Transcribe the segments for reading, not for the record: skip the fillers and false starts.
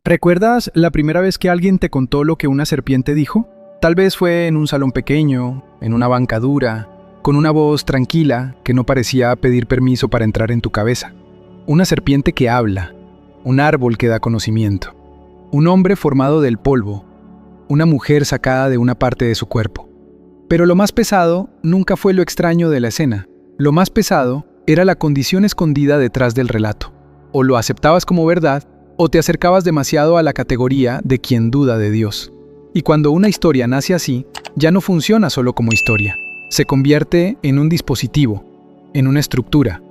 ¿Recuerdas la primera vez que alguien te contó lo que una serpiente dijo? Tal vez fue en un salón pequeño, en una banca dura, con una voz tranquila que no parecía pedir permiso para entrar en tu cabeza. Una serpiente que habla, un árbol que da conocimiento, un hombre formado del polvo, una mujer sacada de una parte de su cuerpo. Pero lo más pesado nunca fue lo extraño de la escena. Lo más pesado era la condición escondida detrás del relato. O lo aceptabas como verdad, o te acercabas demasiado a la categoría de quien duda de Dios. Y cuando una historia nace así, ya no funciona solo como historia. Se convierte en un dispositivo, en una estructura,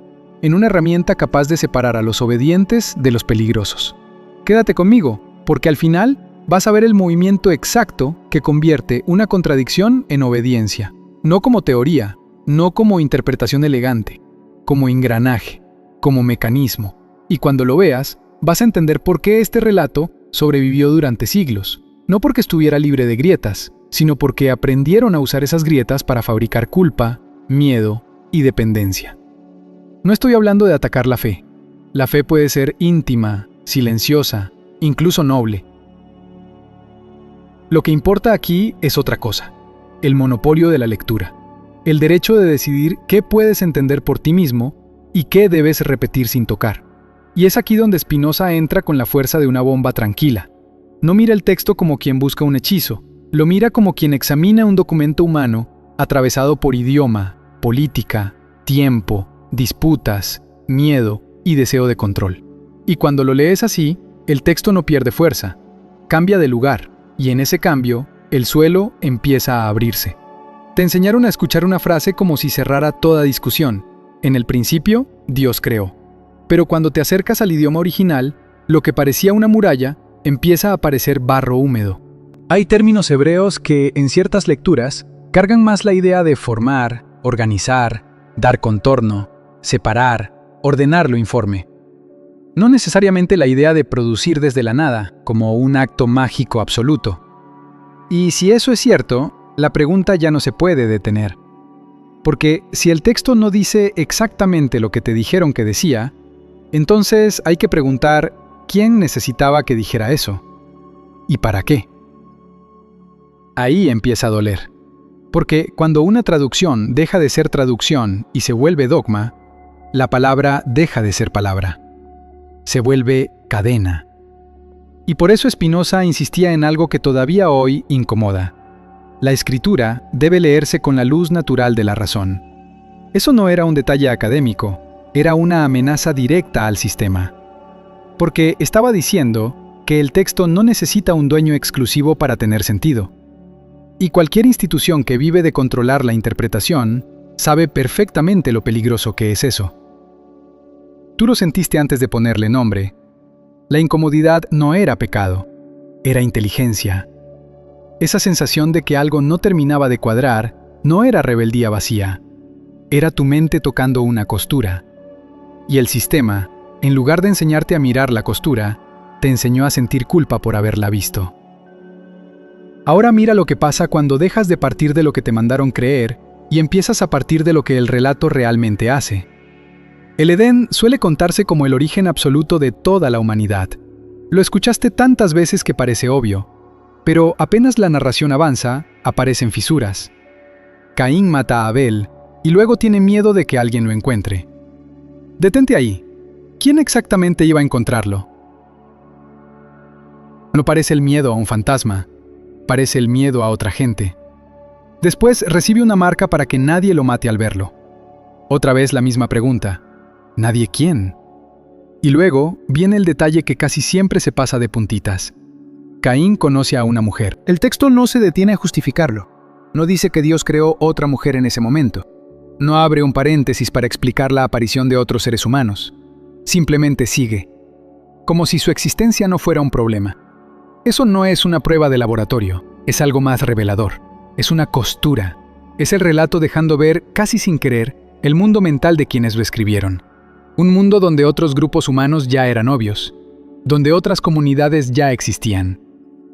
en una herramienta capaz de separar a los obedientes de los peligrosos. Quédate conmigo, porque al final vas a ver el movimiento exacto que convierte una contradicción en obediencia. No como teoría, no como interpretación elegante, como engranaje, como mecanismo. Y cuando lo veas, vas a entender por qué este relato sobrevivió durante siglos. No porque estuviera libre de grietas, sino porque aprendieron a usar esas grietas para fabricar culpa, miedo y dependencia. No estoy hablando de atacar la fe. La fe puede ser íntima, silenciosa, incluso noble. Lo que importa aquí es otra cosa: el monopolio de la lectura. El derecho de decidir qué puedes entender por ti mismo y qué debes repetir sin tocar. Y es aquí donde Spinoza entra con la fuerza de una bomba tranquila. No mira el texto como quien busca un hechizo, lo mira como quien examina un documento humano atravesado por idioma, política, tiempo, disputas, miedo y deseo de control. Y cuando lo lees así, el texto no pierde fuerza, cambia de lugar, y en ese cambio, el suelo empieza a abrirse. Te enseñaron a escuchar una frase como si cerrara toda discusión. En el principio, Dios creó. Pero cuando te acercas al idioma original, lo que parecía una muralla empieza a parecer barro húmedo. Hay términos hebreos que, en ciertas lecturas, cargan más la idea de formar, organizar, dar contorno, separar, ordenar lo informe. No necesariamente la idea de producir desde la nada, como un acto mágico absoluto. Y si eso es cierto, la pregunta ya no se puede detener. Porque si el texto no dice exactamente lo que te dijeron que decía, entonces hay que preguntar quién necesitaba que dijera eso y para qué. Ahí empieza a doler, porque cuando una traducción deja de ser traducción y se vuelve dogma, la palabra deja de ser palabra, se vuelve cadena. Y por eso Spinoza insistía en algo que todavía hoy incomoda: la escritura debe leerse con la luz natural de la razón. Eso no era un detalle académico, era una amenaza directa al sistema. Porque estaba diciendo que el texto no necesita un dueño exclusivo para tener sentido. Y cualquier institución que vive de controlar la interpretación sabe perfectamente lo peligroso que es eso. Tú lo sentiste antes de ponerle nombre. La incomodidad no era pecado, era inteligencia. Esa sensación de que algo no terminaba de cuadrar no era rebeldía vacía, era tu mente tocando una costura. Y el sistema, en lugar de enseñarte a mirar la costura, te enseñó a sentir culpa por haberla visto. Ahora mira lo que pasa cuando dejas de partir de lo que te mandaron creer y empiezas a partir de lo que el relato realmente hace. El Edén suele contarse como el origen absoluto de toda la humanidad. Lo escuchaste tantas veces que parece obvio, pero apenas la narración avanza, aparecen fisuras. Caín mata a Abel y luego tiene miedo de que alguien lo encuentre. Detente ahí. ¿Quién exactamente iba a encontrarlo? No parece el miedo a un fantasma, parece el miedo a otra gente. Después recibe una marca para que nadie lo mate al verlo. Otra vez la misma pregunta: ¿nadie quién? Y luego viene el detalle que casi siempre se pasa de puntitas. Caín conoce a una mujer. El texto no se detiene a justificarlo. No dice que Dios creó otra mujer en ese momento. No abre un paréntesis para explicar la aparición de otros seres humanos. Simplemente sigue, como si su existencia no fuera un problema. Eso no es una prueba de laboratorio, es algo más revelador. Es una costura. Es el relato dejando ver, casi sin querer, el mundo mental de quienes lo escribieron. Un mundo donde otros grupos humanos ya eran obvios, donde otras comunidades ya existían,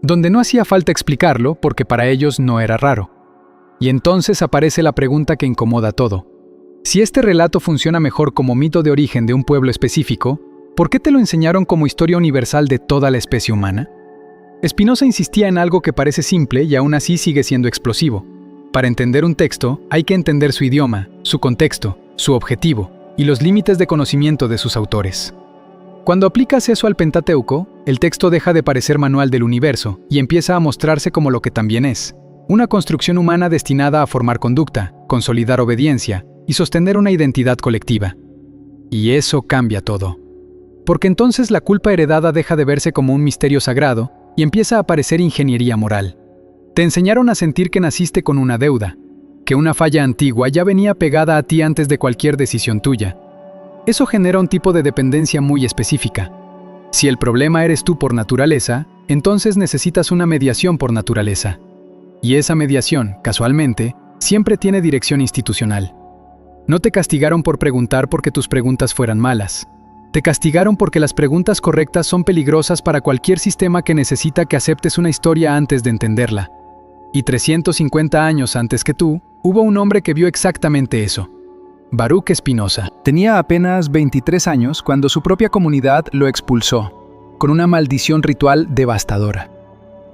donde no hacía falta explicarlo porque para ellos no era raro. Y entonces aparece la pregunta que incomoda todo. Si este relato funciona mejor como mito de origen de un pueblo específico, ¿Por qué te lo enseñaron como historia universal de toda la especie humana? Spinoza insistía en algo que parece simple y aún así sigue siendo explosivo. Para entender un texto, hay que entender su idioma, su contexto, su objetivo y los límites de conocimiento de sus autores. Cuando aplicas eso al Pentateuco, el texto deja de parecer manual del universo y empieza a mostrarse como lo que también es: una construcción humana destinada a formar conducta, consolidar obediencia y sostener una identidad colectiva. Y eso cambia todo. Porque entonces la culpa heredada deja de verse como un misterio sagrado y empieza a parecer ingeniería moral. Te enseñaron a sentir que naciste con una deuda, que una falla antigua ya venía pegada a ti antes de cualquier decisión tuya. Eso genera un tipo de dependencia muy específica. Si el problema eres tú por naturaleza, entonces necesitas una mediación por naturaleza. Y esa mediación, casualmente, siempre tiene dirección institucional. No te castigaron por preguntar porque tus preguntas fueran malas. Te castigaron porque las preguntas correctas son peligrosas para cualquier sistema que necesita que aceptes una historia antes de entenderla. Y 350 años antes que tú, hubo un hombre que vio exactamente eso: Baruch Spinoza. Tenía apenas 23 años cuando su propia comunidad lo expulsó, con una maldición ritual devastadora.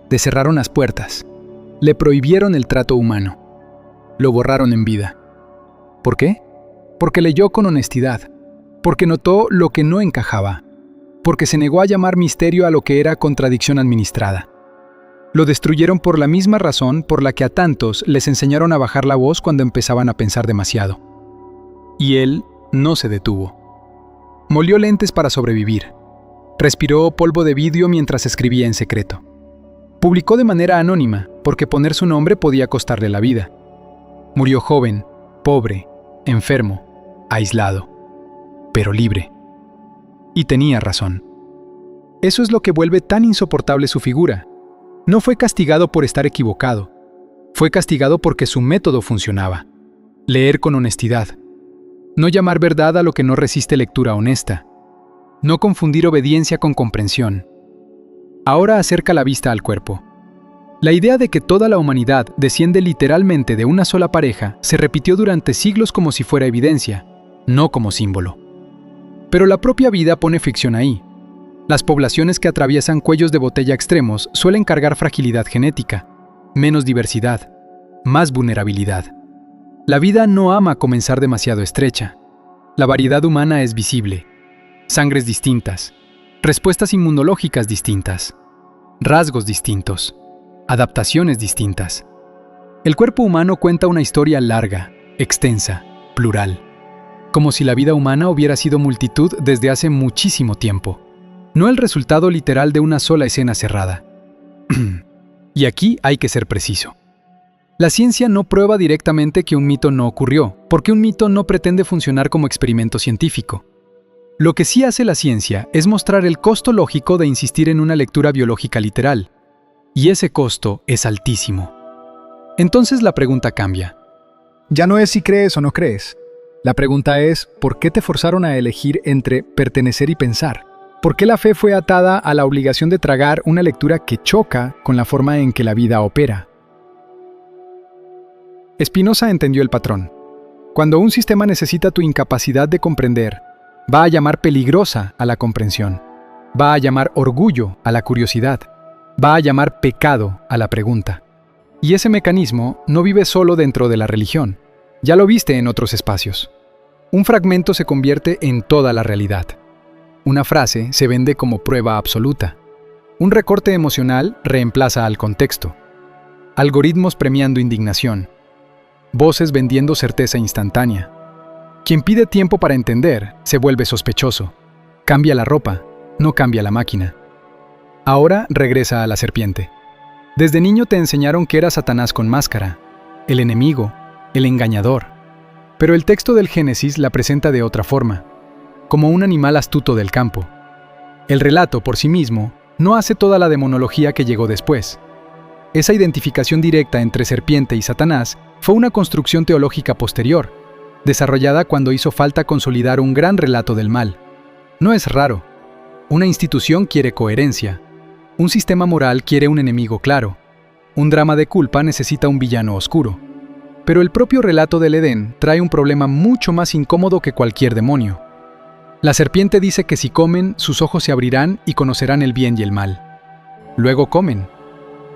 Le cerraron las puertas, le prohibieron el trato humano, lo borraron en vida. ¿Por qué? Porque leyó con honestidad, porque notó lo que no encajaba, porque se negó a llamar misterio a lo que era contradicción administrada. Lo destruyeron por la misma razón por la que a tantos les enseñaron a bajar la voz cuando empezaban a pensar demasiado. Y él no se detuvo. Molió lentes para sobrevivir. Respiró polvo de vidrio mientras escribía en secreto. Publicó de manera anónima, porque poner su nombre podía costarle la vida. Murió joven, pobre, enfermo, aislado, pero libre. Y tenía razón. Eso es lo que vuelve tan insoportable su figura. No fue castigado por estar equivocado. Fue castigado porque su método funcionaba. Leer con honestidad. No llamar verdad a lo que no resiste lectura honesta. No confundir obediencia con comprensión. Ahora acerca la vista al cuerpo. La idea de que toda la humanidad desciende literalmente de una sola pareja se repitió durante siglos como si fuera evidencia, no como símbolo. Pero la propia vida pone fricción ahí. Las poblaciones que atraviesan cuellos de botella extremos suelen cargar fragilidad genética, menos diversidad, más vulnerabilidad. La vida no ama comenzar demasiado estrecha. La variedad humana es visible. Sangres distintas, respuestas inmunológicas distintas, rasgos distintos, adaptaciones distintas. El cuerpo humano cuenta una historia larga, extensa, plural, como si la vida humana hubiera sido multitud desde hace muchísimo tiempo, no el resultado literal de una sola escena cerrada. Y aquí hay que ser preciso. La ciencia no prueba directamente que un mito no ocurrió, porque un mito no pretende funcionar como experimento científico. Lo que sí hace la ciencia es mostrar el costo lógico de insistir en una lectura biológica literal, y ese costo es altísimo. Entonces la pregunta cambia. Ya no es si crees o no crees. La pregunta es, ¿por qué te forzaron a elegir entre pertenecer y pensar? ¿Por qué la fe fue atada a la obligación de tragar una lectura que choca con la forma en que la vida opera? Spinoza entendió el patrón. Cuando un sistema necesita tu incapacidad de comprender, va a llamar peligrosa a la comprensión, va a llamar orgullo a la curiosidad, va a llamar pecado a la pregunta. Y ese mecanismo no vive solo dentro de la religión. Ya lo viste en otros espacios. Un fragmento se convierte en toda la realidad. Una frase se vende como prueba absoluta. Un recorte emocional reemplaza al contexto. Algoritmos premiando indignación. Voces vendiendo certeza instantánea. Quien pide tiempo para entender se vuelve sospechoso. Cambia la ropa, no cambia la máquina. Ahora regresa a la serpiente. Desde niño te enseñaron que era Satanás con máscara, el enemigo, el engañador. Pero el texto del Génesis la presenta de otra forma, como un animal astuto del campo. El relato por sí mismo no hace toda la demonología que llegó después. Esa identificación directa entre serpiente y Satanás fue una construcción teológica posterior, desarrollada cuando hizo falta consolidar un gran relato del mal. No es raro. Una institución quiere coherencia. Un sistema moral quiere un enemigo claro. Un drama de culpa necesita un villano oscuro. Pero el propio relato del Edén trae un problema mucho más incómodo que cualquier demonio. La serpiente dice que si comen, sus ojos se abrirán y conocerán el bien y el mal. Luego comen.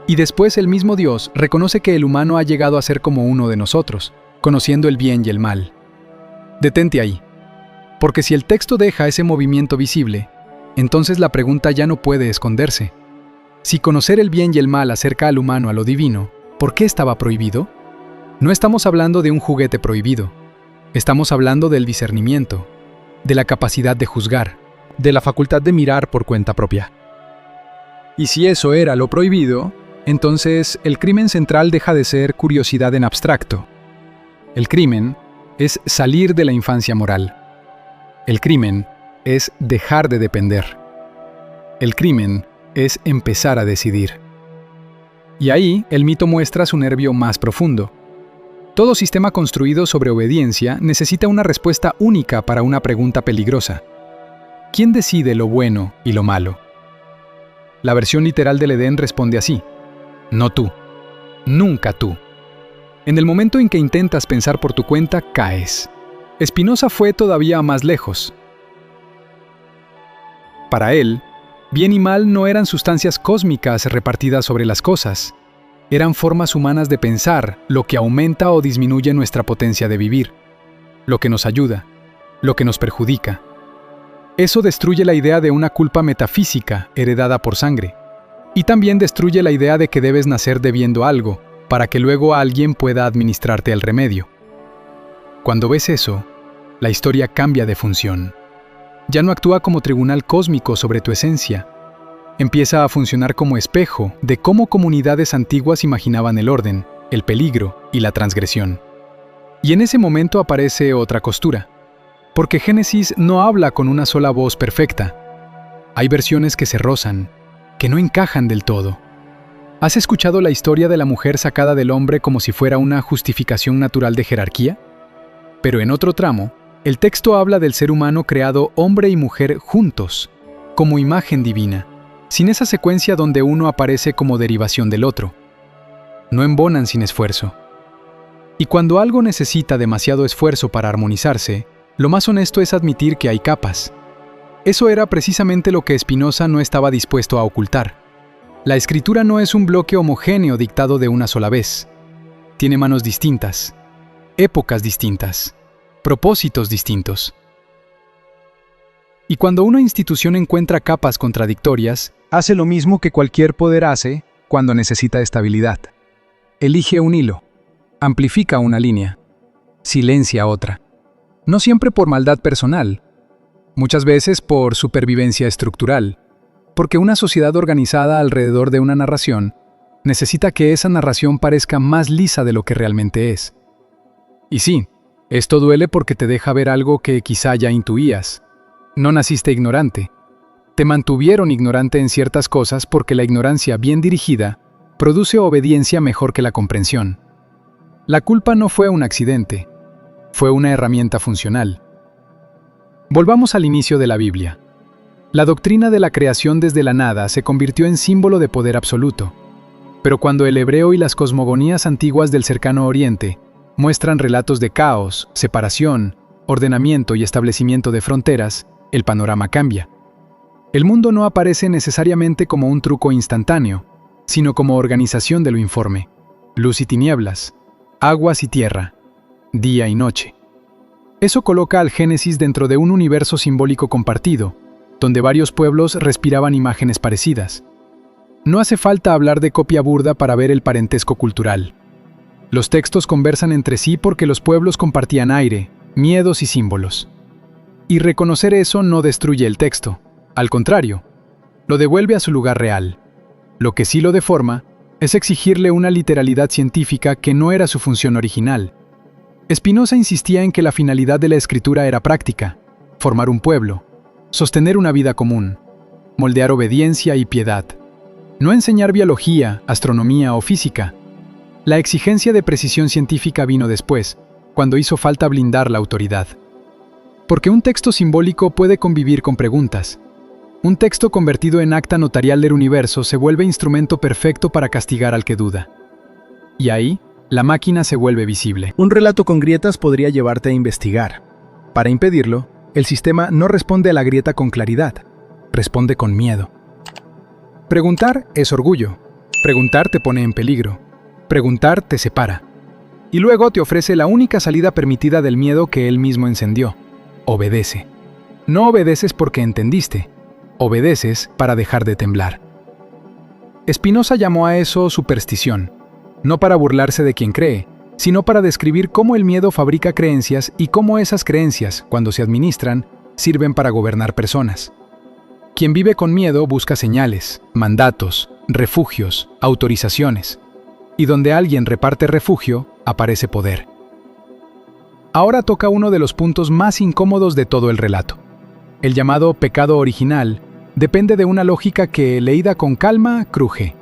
Y después el mismo Dios reconoce que el humano ha llegado a ser como uno de nosotros, conociendo el bien y el mal. Detente ahí. Porque si el texto deja ese movimiento visible, entonces la pregunta ya no puede esconderse. Si conocer el bien y el mal acerca al humano a lo divino, ¿por qué estaba prohibido? No estamos hablando de un juguete prohibido. Estamos hablando del discernimiento, de la capacidad de juzgar, de la facultad de mirar por cuenta propia. Y si eso era lo prohibido, entonces el crimen central deja de ser curiosidad en abstracto. El crimen es salir de la infancia moral. El crimen es dejar de depender. El crimen es empezar a decidir. Y ahí el mito muestra su nervio más profundo. Todo sistema construido sobre obediencia necesita una respuesta única para una pregunta peligrosa. ¿Quién decide lo bueno y lo malo? La versión literal del Edén responde así: no tú, nunca tú. En el momento en que intentas pensar por tu cuenta, caes. Spinoza fue todavía más lejos. Para él, bien y mal no eran sustancias cósmicas repartidas sobre las cosas. Eran formas humanas de pensar, lo que aumenta o disminuye nuestra potencia de vivir, lo que nos ayuda, lo que nos perjudica. Eso destruye la idea de una culpa metafísica heredada por sangre, y también destruye la idea de que debes nacer debiendo algo, para que luego alguien pueda administrarte el remedio. Cuando ves eso, la historia cambia de función. Ya no actúa como tribunal cósmico sobre tu esencia. Empieza a funcionar como espejo de cómo comunidades antiguas imaginaban el orden, el peligro y la transgresión. Y en ese momento aparece otra costura, porque Génesis no habla con una sola voz perfecta. Hay versiones que se rozan, que no encajan del todo. ¿Has escuchado la historia de la mujer sacada del hombre como si fuera una justificación natural de jerarquía? Pero en otro tramo, el texto habla del ser humano creado hombre y mujer juntos, como imagen divina, sin esa secuencia donde uno aparece como derivación del otro. No embonan sin esfuerzo. Y cuando algo necesita demasiado esfuerzo para armonizarse, lo más honesto es admitir que hay capas. Eso era precisamente lo que Spinoza no estaba dispuesto a ocultar. La escritura no es un bloque homogéneo dictado de una sola vez. Tiene manos distintas, épocas distintas, propósitos distintos. Y cuando una institución encuentra capas contradictorias, hace lo mismo que cualquier poder hace cuando necesita estabilidad. Elige un hilo, amplifica una línea, silencia otra. No siempre por maldad personal, muchas veces por supervivencia estructural, porque una sociedad organizada alrededor de una narración necesita que esa narración parezca más lisa de lo que realmente es. Y sí, esto duele porque te deja ver algo que quizá ya intuías. No naciste ignorante. Te mantuvieron ignorante en ciertas cosas porque la ignorancia bien dirigida produce obediencia mejor que la comprensión. La culpa no fue un accidente, fue una herramienta funcional. Volvamos al inicio de la Biblia. La doctrina de la creación desde la nada se convirtió en símbolo de poder absoluto. Pero cuando el hebreo y las cosmogonías antiguas del cercano Oriente muestran relatos de caos, separación, ordenamiento y establecimiento de fronteras, el panorama cambia. El mundo no aparece necesariamente como un truco instantáneo, sino como organización de lo informe, luz y tinieblas, aguas y tierra, día y noche. Eso coloca al Génesis dentro de un universo simbólico compartido, donde varios pueblos respiraban imágenes parecidas. No hace falta hablar de copia burda para ver el parentesco cultural. Los textos conversan entre sí porque los pueblos compartían aire, miedos y símbolos. Y reconocer eso no destruye el texto. Al contrario, lo devuelve a su lugar real. Lo que sí lo deforma es exigirle una literalidad científica que no era su función original. Spinoza insistía en que la finalidad de la escritura era práctica, formar un pueblo, sostener una vida común, moldear obediencia y piedad. No enseñar biología, astronomía o física. La exigencia de precisión científica vino después, cuando hizo falta blindar la autoridad. Porque un texto simbólico puede convivir con preguntas. Un texto convertido en acta notarial del universo se vuelve instrumento perfecto para castigar al que duda. Y ahí, la máquina se vuelve visible. Un relato con grietas podría llevarte a investigar. Para impedirlo, El sistema no responde a la grieta con claridad, responde con miedo. Preguntar es orgullo. Preguntar te pone en peligro. Preguntar te separa. Y luego te ofrece la única salida permitida del miedo que él mismo encendió. Obedece. No obedeces porque entendiste. Obedeces para dejar de temblar. Spinoza llamó a eso superstición, no para burlarse de quien cree, sino para describir cómo el miedo fabrica creencias y cómo esas creencias, cuando se administran, sirven para gobernar personas. Quien vive con miedo busca señales, mandatos, refugios, autorizaciones. Y donde alguien reparte refugio, aparece poder. Ahora toca uno de los puntos más incómodos de todo el relato. El llamado pecado original depende de una lógica que, leída con calma, cruje.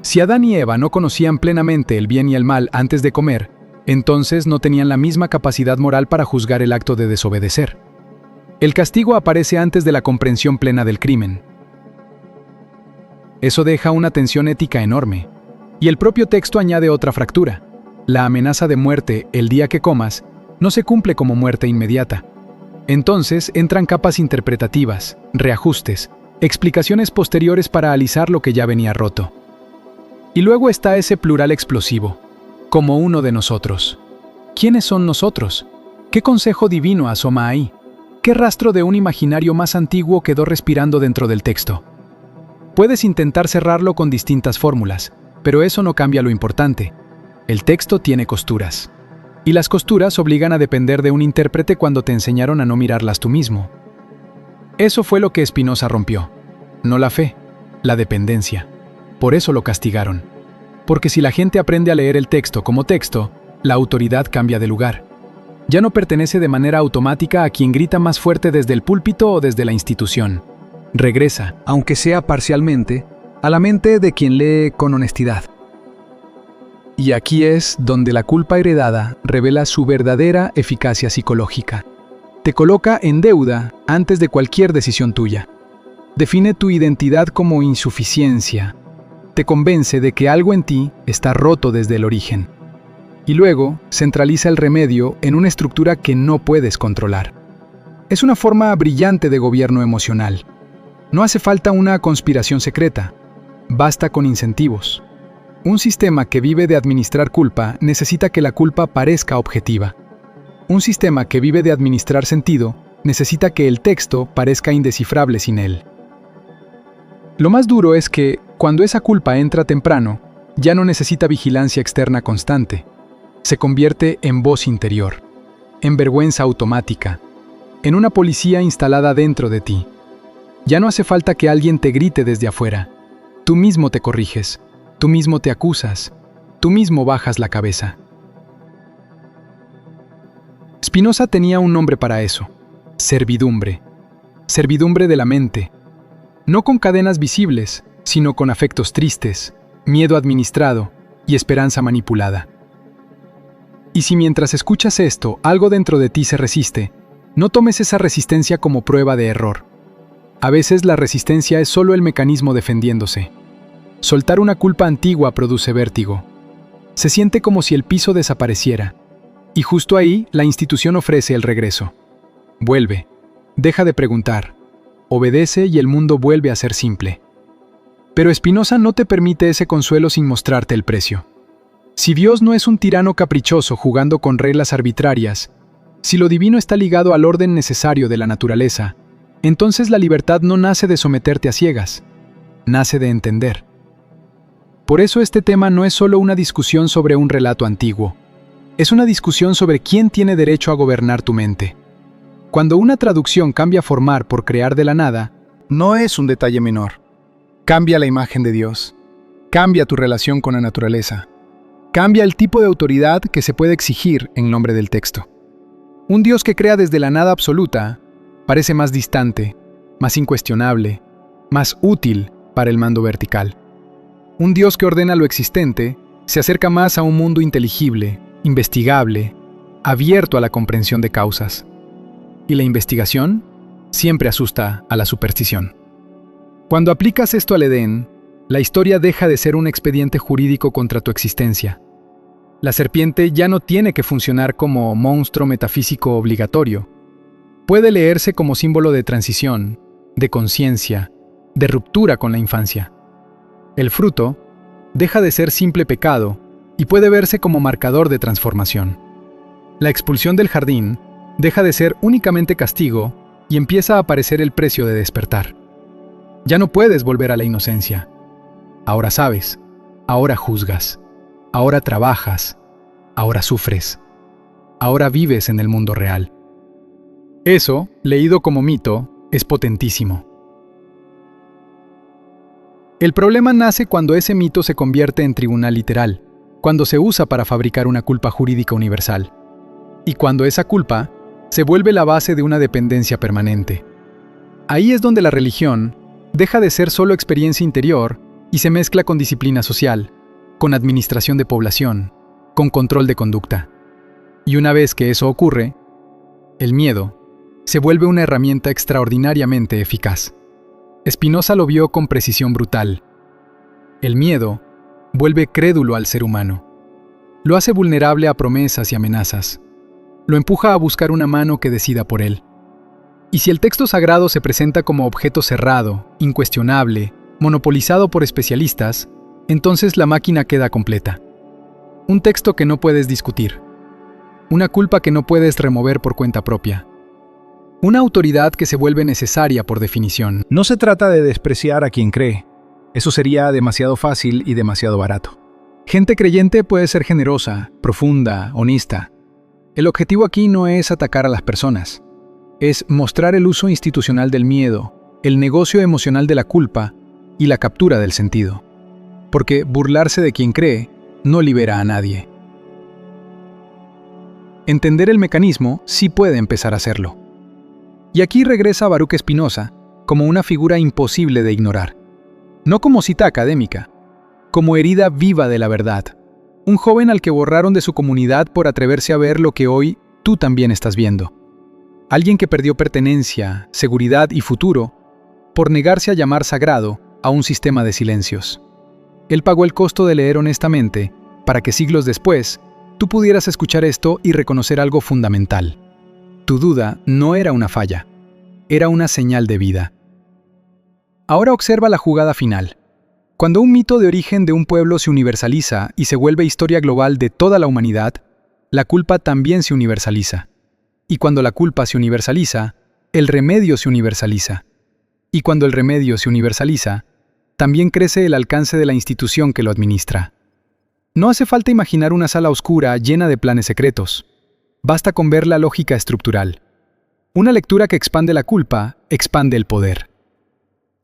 Si Adán y Eva no conocían plenamente el bien y el mal antes de comer, entonces no tenían la misma capacidad moral para juzgar el acto de desobedecer. El castigo aparece antes de la comprensión plena del crimen. Eso deja una tensión ética enorme. Y el propio texto añade otra fractura. La amenaza de muerte el día que comas no se cumple como muerte inmediata. Entonces entran capas interpretativas, reajustes, explicaciones posteriores para alisar lo que ya venía roto. Y luego está ese plural explosivo, como uno de nosotros. ¿Quiénes son nosotros? ¿Qué consejo divino asoma ahí? ¿Qué rastro de un imaginario más antiguo quedó respirando dentro del texto? Puedes intentar cerrarlo con distintas fórmulas, pero eso no cambia lo importante. El texto tiene costuras. Y las costuras obligan a depender de un intérprete cuando te enseñaron a no mirarlas tú mismo. Eso fue lo que Spinoza rompió. No la fe, la dependencia. Por eso lo castigaron. Porque si la gente aprende a leer el texto como texto, la autoridad cambia de lugar. Ya no pertenece de manera automática a quien grita más fuerte desde el púlpito o desde la institución. Regresa, aunque sea parcialmente, a la mente de quien lee con honestidad. Y aquí es donde la culpa heredada revela su verdadera eficacia psicológica. Te coloca en deuda antes de cualquier decisión tuya. Define tu identidad como insuficiencia. Te convence de que algo en ti está roto desde el origen. Y luego centraliza el remedio en una estructura que no puedes controlar. Es una forma brillante de gobierno emocional. No hace falta una conspiración secreta. Basta con incentivos. Un sistema que vive de administrar culpa necesita que la culpa parezca objetiva. Un sistema que vive de administrar sentido necesita que el texto parezca indescifrable sin él. Lo más duro es que, cuando esa culpa entra temprano, ya no necesita vigilancia externa constante. Se convierte en voz interior, en vergüenza automática, en una policía instalada dentro de ti. Ya no hace falta que alguien te grite desde afuera. Tú mismo te corriges, tú mismo te acusas, tú mismo bajas la cabeza. Spinoza tenía un nombre para eso: servidumbre. Servidumbre de la mente. No con cadenas visibles, sino con afectos tristes, miedo administrado y esperanza manipulada. Y si mientras escuchas esto, algo dentro de ti se resiste, no tomes esa resistencia como prueba de error. A veces la resistencia es solo el mecanismo defendiéndose. Soltar una culpa antigua produce vértigo. Se siente como si el piso desapareciera. Y justo ahí, la institución ofrece el regreso. Vuelve. Deja de preguntar. Obedece y el mundo vuelve a ser simple. Pero Spinoza no te permite ese consuelo sin mostrarte el precio. Si Dios no es un tirano caprichoso jugando con reglas arbitrarias, si lo divino está ligado al orden necesario de la naturaleza, entonces la libertad no nace de someterte a ciegas, nace de entender. Por eso este tema no es solo una discusión sobre un relato antiguo, es una discusión sobre quién tiene derecho a gobernar tu mente. Cuando una traducción cambia formar por crear de la nada, no es un detalle menor. Cambia la imagen de Dios, cambia tu relación con la naturaleza, cambia el tipo de autoridad que se puede exigir en nombre del texto. Un Dios que crea desde la nada absoluta parece más distante, más incuestionable, más útil para el mando vertical. Un Dios que ordena lo existente se acerca más a un mundo inteligible, investigable, abierto a la comprensión de causas. Y la investigación siempre asusta a la superstición. Cuando aplicas esto al Edén, la historia deja de ser un expediente jurídico contra tu existencia. La serpiente ya no tiene que funcionar como monstruo metafísico obligatorio. puede leerse como símbolo de transición, de conciencia, de ruptura con la infancia. El fruto deja de ser simple pecado y puede verse como marcador de transformación. La expulsión del jardín deja de ser únicamente castigo y empieza a aparecer el precio de despertar. Ya no puedes volver a la inocencia. Ahora sabes, ahora juzgas, ahora trabajas, ahora sufres, ahora vives en el mundo real. Eso, leído como mito, es potentísimo. El problema nace cuando ese mito se convierte en tribunal literal, cuando se usa para fabricar una culpa jurídica universal, y cuando esa culpa se vuelve la base de una dependencia permanente. Ahí es donde la religión deja de ser solo experiencia interior y se mezcla con disciplina social, con administración de población, con control de conducta. Y una vez que eso ocurre, el miedo se vuelve una herramienta extraordinariamente eficaz. Spinoza lo vio con precisión brutal. El miedo vuelve crédulo al ser humano. Lo hace vulnerable a promesas y amenazas. Lo empuja a buscar una mano que decida por él. Y si el texto sagrado se presenta como objeto cerrado, incuestionable, monopolizado por especialistas, entonces la máquina queda completa. Un texto que no puedes discutir. Una culpa que no puedes remover por cuenta propia. Una autoridad que se vuelve necesaria por definición. No se trata de despreciar a quien cree. Eso sería demasiado fácil y demasiado barato. Gente creyente puede ser generosa, profunda, honesta. El objetivo aquí no es atacar a las personas. Es mostrar el uso institucional del miedo, el negocio emocional de la culpa y la captura del sentido. Porque burlarse de quien cree no libera a nadie. Entender el mecanismo sí puede empezar a hacerlo. Y aquí regresa Baruch Spinoza como una figura imposible de ignorar. No como cita académica, como herida viva de la verdad. Un joven al que borraron de su comunidad por atreverse a ver lo que hoy tú también estás viendo. Alguien que perdió pertenencia, seguridad y futuro por negarse a llamar sagrado a un sistema de silencios. Él pagó el costo de leer honestamente para que siglos después tú pudieras escuchar esto y reconocer algo fundamental. Tu duda no era una falla, era una señal de vida. Ahora observa la jugada final. Cuando un mito de origen de un pueblo se universaliza y se vuelve historia global de toda la humanidad, la culpa también se universaliza. Y cuando la culpa se universaliza, el remedio se universaliza. Y cuando el remedio se universaliza, también crece el alcance de la institución que lo administra. No hace falta imaginar una sala oscura llena de planes secretos. Basta con ver la lógica estructural. Una lectura que expande la culpa, expande el poder.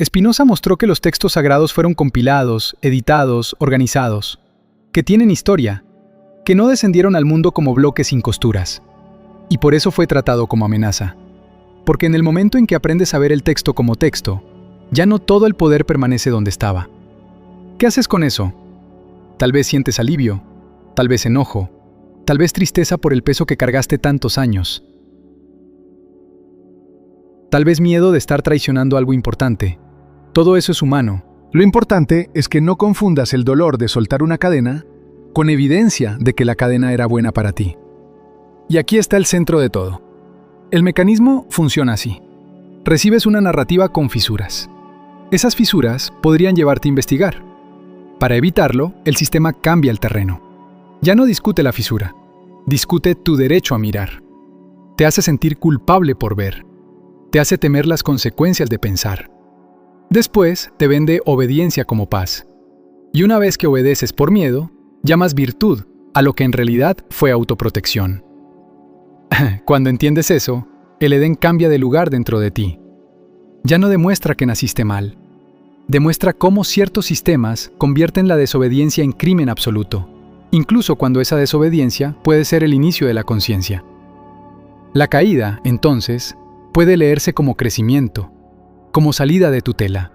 Spinoza mostró que los textos sagrados fueron compilados, editados, organizados, que tienen historia, que no descendieron al mundo como bloques sin costuras. Y por eso fue tratado como amenaza. Porque en el momento en que aprendes a ver el texto como texto, ya no todo el poder permanece donde estaba. ¿Qué haces con eso? Tal vez sientes alivio, tal vez enojo, tal vez tristeza por el peso que cargaste tantos años. Tal vez miedo de estar traicionando algo importante. Todo eso es humano. Lo importante es que no confundas el dolor de soltar una cadena con evidencia de que la cadena era buena para ti. Y aquí está el centro de todo. El mecanismo funciona así. Recibes una narrativa con fisuras. Esas fisuras podrían llevarte a investigar. Para evitarlo, el sistema cambia el terreno. Ya no discute la fisura, discute tu derecho a mirar. Te hace sentir culpable por ver. Te hace temer las consecuencias de pensar. Después te vende obediencia como paz. Y una vez que obedeces por miedo, llamas virtud a lo que en realidad fue autoprotección. Cuando entiendes eso, el Edén cambia de lugar dentro de ti. Ya no demuestra que naciste mal. Demuestra cómo ciertos sistemas convierten la desobediencia en crimen absoluto, incluso cuando esa desobediencia puede ser el inicio de la conciencia. La caída, entonces, puede leerse como crecimiento, como salida de tutela,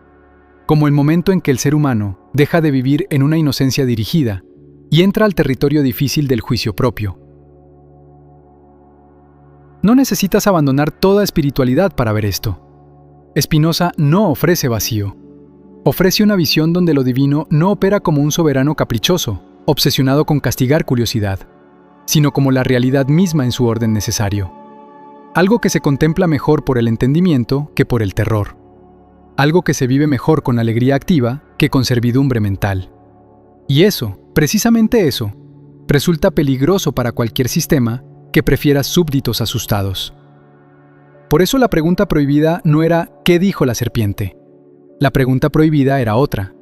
como el momento en que el ser humano deja de vivir en una inocencia dirigida y entra al territorio difícil del juicio propio. No necesitas abandonar toda espiritualidad para ver esto. Spinoza no ofrece vacío. Ofrece una visión donde lo divino no opera como un soberano caprichoso, obsesionado con castigar curiosidad, sino como la realidad misma en su orden necesario. Algo que se contempla mejor por el entendimiento que por el terror. Algo que se vive mejor con alegría activa que con servidumbre mental. Y eso, precisamente eso, resulta peligroso para cualquier sistema que prefiera súbditos asustados. Por eso la pregunta prohibida no era ¿qué dijo la serpiente? La pregunta prohibida era otra.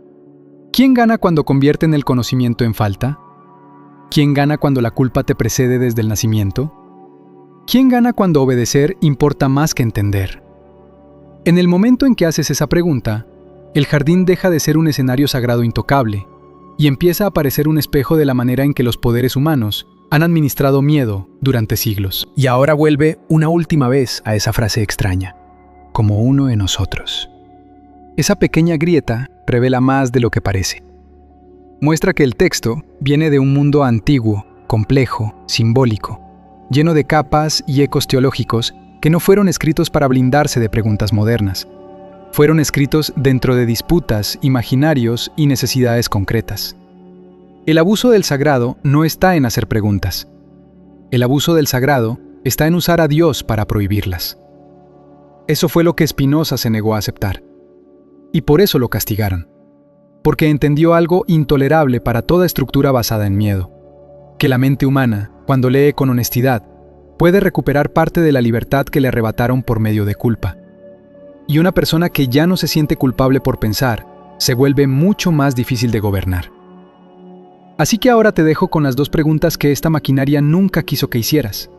¿Quién gana cuando convierten el conocimiento en falta? ¿Quién gana cuando la culpa te precede desde el nacimiento? ¿Quién gana cuando obedecer importa más que entender? En el momento en que haces esa pregunta, el jardín deja de ser un escenario sagrado intocable y empieza a parecer un espejo de la manera en que los poderes humanos han administrado miedo durante siglos. Y ahora vuelve una última vez a esa frase extraña, como uno de nosotros. Esa pequeña grieta revela más de lo que parece. Muestra que el texto viene de un mundo antiguo, complejo, simbólico, lleno de capas y ecos teológicos que no fueron escritos para blindarse de preguntas modernas. Fueron escritos dentro de disputas, imaginarios y necesidades concretas. El abuso del sagrado no está en hacer preguntas. El abuso del sagrado está en usar a Dios para prohibirlas. Eso fue lo que Spinoza se negó a aceptar. Y por eso lo castigaron. Porque entendió algo intolerable para toda estructura basada en miedo. Que la mente humana, cuando lee con honestidad, puede recuperar parte de la libertad que le arrebataron por medio de culpa. Y una persona que ya no se siente culpable por pensar, se vuelve mucho más difícil de gobernar. Así que ahora te dejo con las dos preguntas que esta maquinaria nunca quiso que hicieras.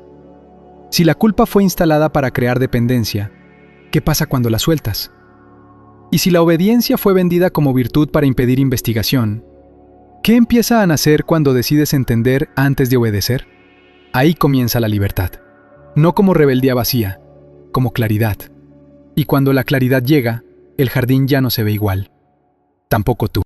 Si la culpa fue instalada para crear dependencia, ¿qué pasa cuando la sueltas? Y si la obediencia fue vendida como virtud para impedir investigación, ¿qué empieza a nacer cuando decides entender antes de obedecer? Ahí comienza la libertad, no como rebeldía vacía, como claridad. Y cuando la claridad llega, el jardín ya no se ve igual. Tampoco tú.